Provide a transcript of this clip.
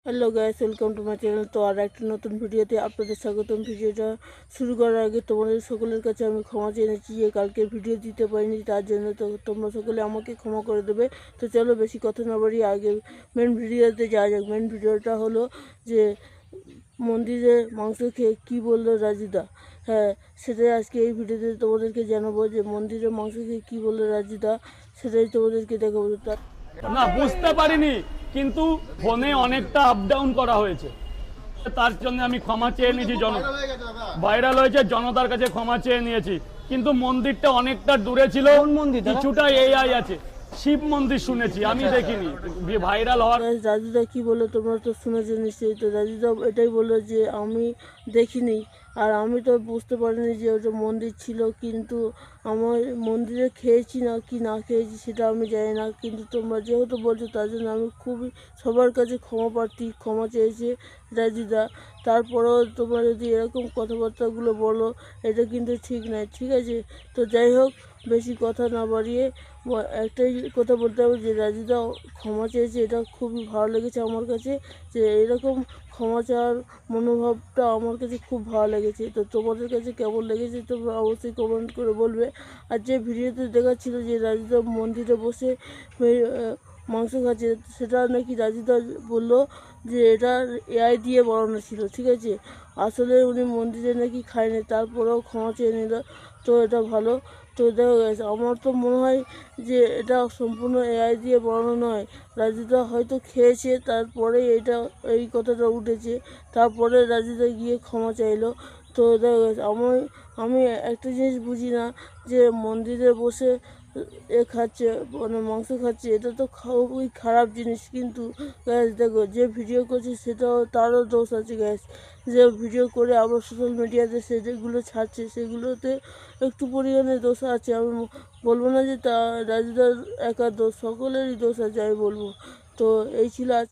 Hello guys, welcome to my channel. তো আর একটা নতুন ভিডিওতে আপনাদের স্বাগতম। ভিডিওটা শুরু করার আগে তোমাদের সকলের কাছে আমি ক্ষমা চেয়ে নিচ্ছি যে কালকে ভিডিও দিতে পারিনি, তার জন্য। তো তোমরা সকলে আমাকে ক্ষমা করে দেবে। তো চলো বেশি কথা না বাড়িয়ে আগে মেন ভিডিওতে যাওয়া যাক। মেন ভিডিওটা হলো যে মন্দিরে মাংস খেয়ে কী বললো রাজুদা। হ্যাঁ, সেটাই আজকে এই ভিডিওতে তোমাদেরকে জানাবো যে মন্দিরে মাংস খেয়ে কী বললো রাজুদা, সেটাই তোমাদেরকে দেখাবো। না বুঝতে পারিনি, কিন্তু ফোনে অনেকটা আপ ডাউন করা হয়েছে, তার জন্য আমি ক্ষমা চেয়ে নিয়েছি। ভাইরাল হয়েছে, জনতার কাছে ক্ষমা চেয়ে নিয়েছি। কিন্তু মন্দিরটা অনেকটা দূরে ছিল, কিছুটা এআই আছে। শিব মন্দির শুনেছি, আমি দেখিনি। ভাইরাল হওয়ার রাজুদা কি বললো তোমরা তো শুনেছো নিশ্চয়ই। তো রাজুদা এটাই বললো যে আমি দেখিনি, আর আমি তো বুঝতে পারিনি যে ওটা মন্দির ছিল। কিন্তু আমার মন্দিরে খেয়েছি না কি না খেয়েছি সেটা আমি জানি না, কিন্তু তোমরা যেহেতু বলছো তার জন্য আমি খুবই সবার কাছে ক্ষমা প্রার্থী। ক্ষমা চেয়েছে রাজুদা। তারপরেও তোমরা যদি এরকম কথাবার্তাগুলো বলো, এটা কিন্তু ঠিক নয়, ঠিক আছে? তো যাই হোক, বেশি কথা না বাড়িয়ে একটাই কথা বলতে হবে যে রাজুদা ক্ষমা চেয়েছে, এটা খুবই ভালো লেগেছে আমার কাছে। যে এরকম ক্ষমা চাওয়ার মনোভাবটা আমার কাছে খুব ভালো লেগেছে। তো তোমাদের কাছে কেমন লেগেছে তোমরা অবশ্যই কমেন্ট করে বলবে। আর যে ভিডিওতে দেখাচ্ছিল যে রাজুদা মন্দিরে বসে মাংস খাচ্ছে, সেটা নাকি রাজুদা বললো যে এটা এআই দিয়ে বানানো ছিল, ঠিক আছে? আসলে উনি মন্দিরে নাকি খায়নি, তারপরেও ক্ষমা চেয়ে নিল। তো এটা ভালো। তো দেখা গেছে, আমার তো মনে হয় যে এটা সম্পূর্ণ এআই দিয়ে বানানো নয়। রাজুদা হয়তো খেয়েছে, তারপরে এই কথাটা উঠেছে, তারপরে রাজুদা গিয়ে ক্ষমা চাইলো। তো দেখা গেছে, আমি একটা জিনিস বুঝি না যে মন্দিরে বসে খাচ্ছে, মানে মাংস খাচ্ছে, এটা তো খুবই খারাপ জিনিস। কিন্তু গ্যাস দেখো, যে ভিডিও করছে সেটাও তারও দোষ আছে গ্যাস। যে ভিডিও করে আবার সোশ্যাল মিডিয়াতে সেগুলো ছাড়ছে, সেগুলোতে একটু পরিমাণে দোষ আছে। আমি বলবো না যে তা রাজুদার একা দোষ, সকলেরই দোষ আছে আমি বলবো। তো এই ছিল আজ।